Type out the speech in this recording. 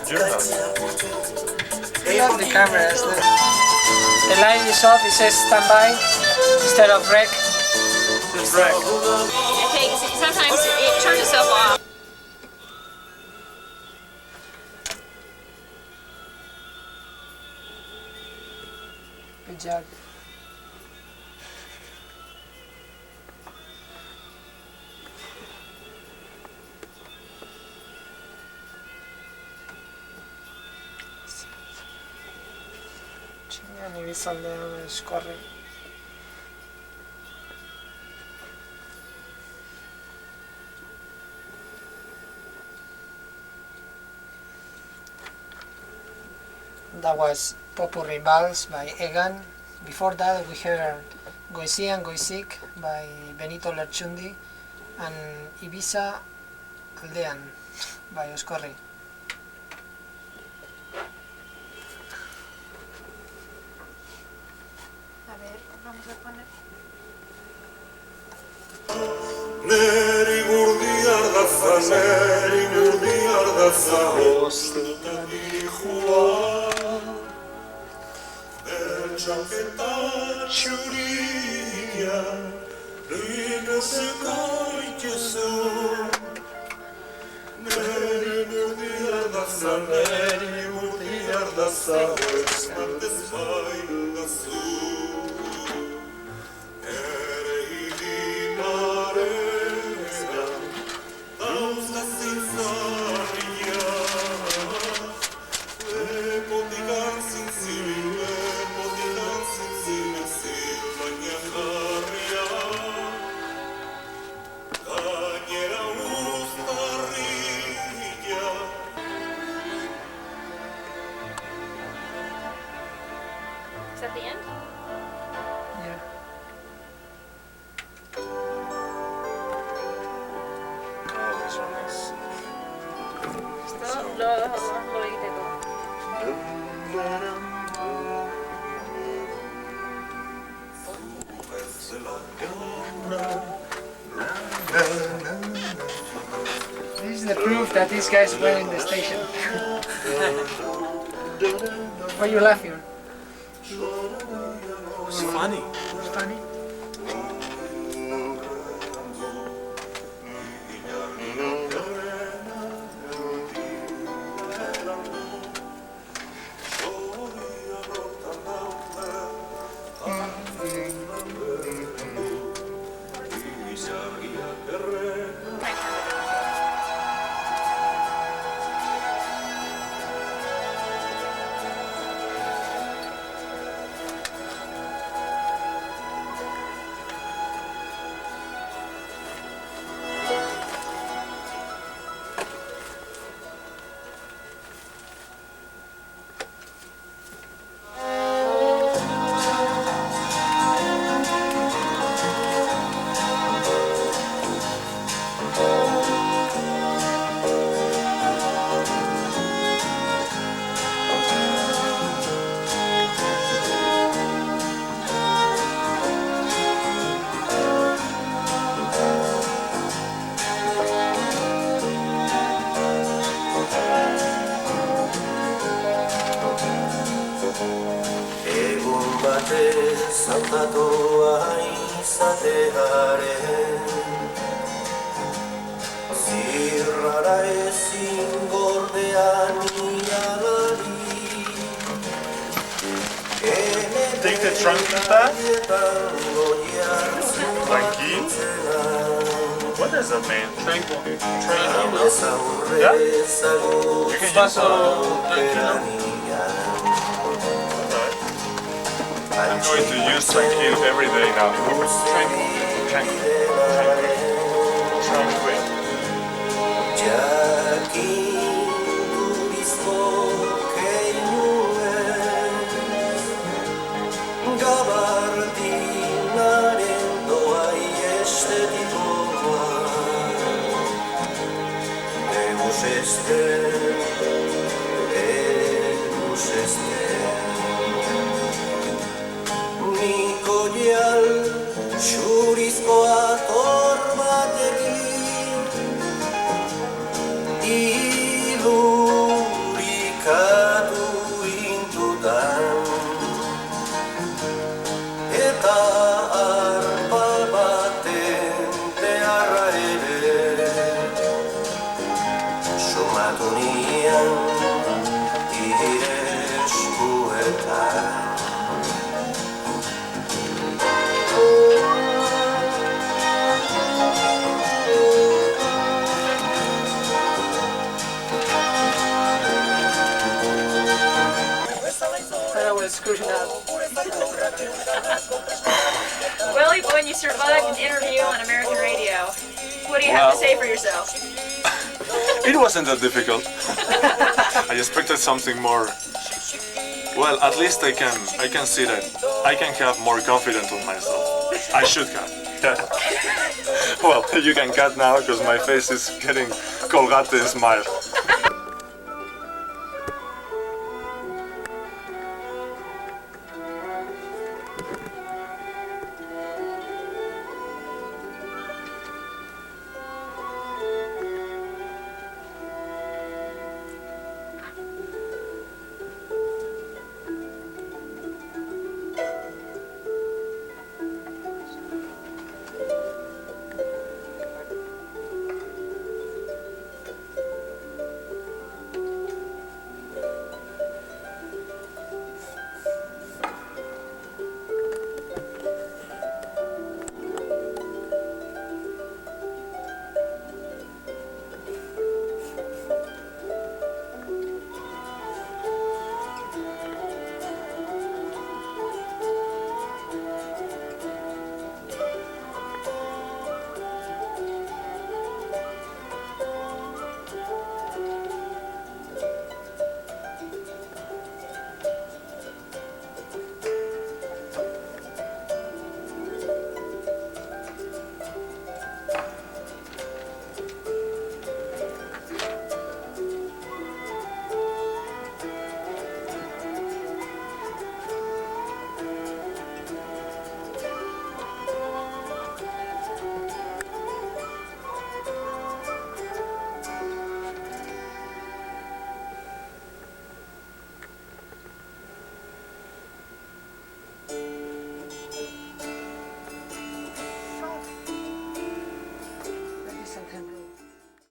journal. Not the cameras. The light is off. It says standby instead of rec. It's rec. Okay, sometimes it turns itself off. Good job. Chinga, ni bizaldean eskorre. That was Popurrí Vals by Egan. Before that we heard Goizian Goizik by Benito Lerchundi and Ibiza Aldean by Oscorri. A ver, vamos a poner. Neri gurdiardaza, neri gurdiardaza, ostutari joa. Beltxaketa txuria, linezeko ituzu. Neri gurdiardaza, ostutez baildazu. Is that the end? Yeah. Oh, this one is. Esto lo edité todo. This is the proof that these guys were in the station. Why are you laughing? It's funny. It's funny. Zaukatua izatearen zirrara ezin gordean ialari. Think the trunk is back? Lanky? What is it, man? Train? Yeah? You can use I'm going to use Tranquil every day now. Tranquil. Xurizko ator batekin iluri asmatu nian hire eskuetan. Willie, when you survived an interview on American radio, what do you have to say for yourself? It wasn't that difficult. I expected something more. Well, at least I can see that I can have more confidence in myself. I should have. Well, you can cut now because my face is getting Colgate smile.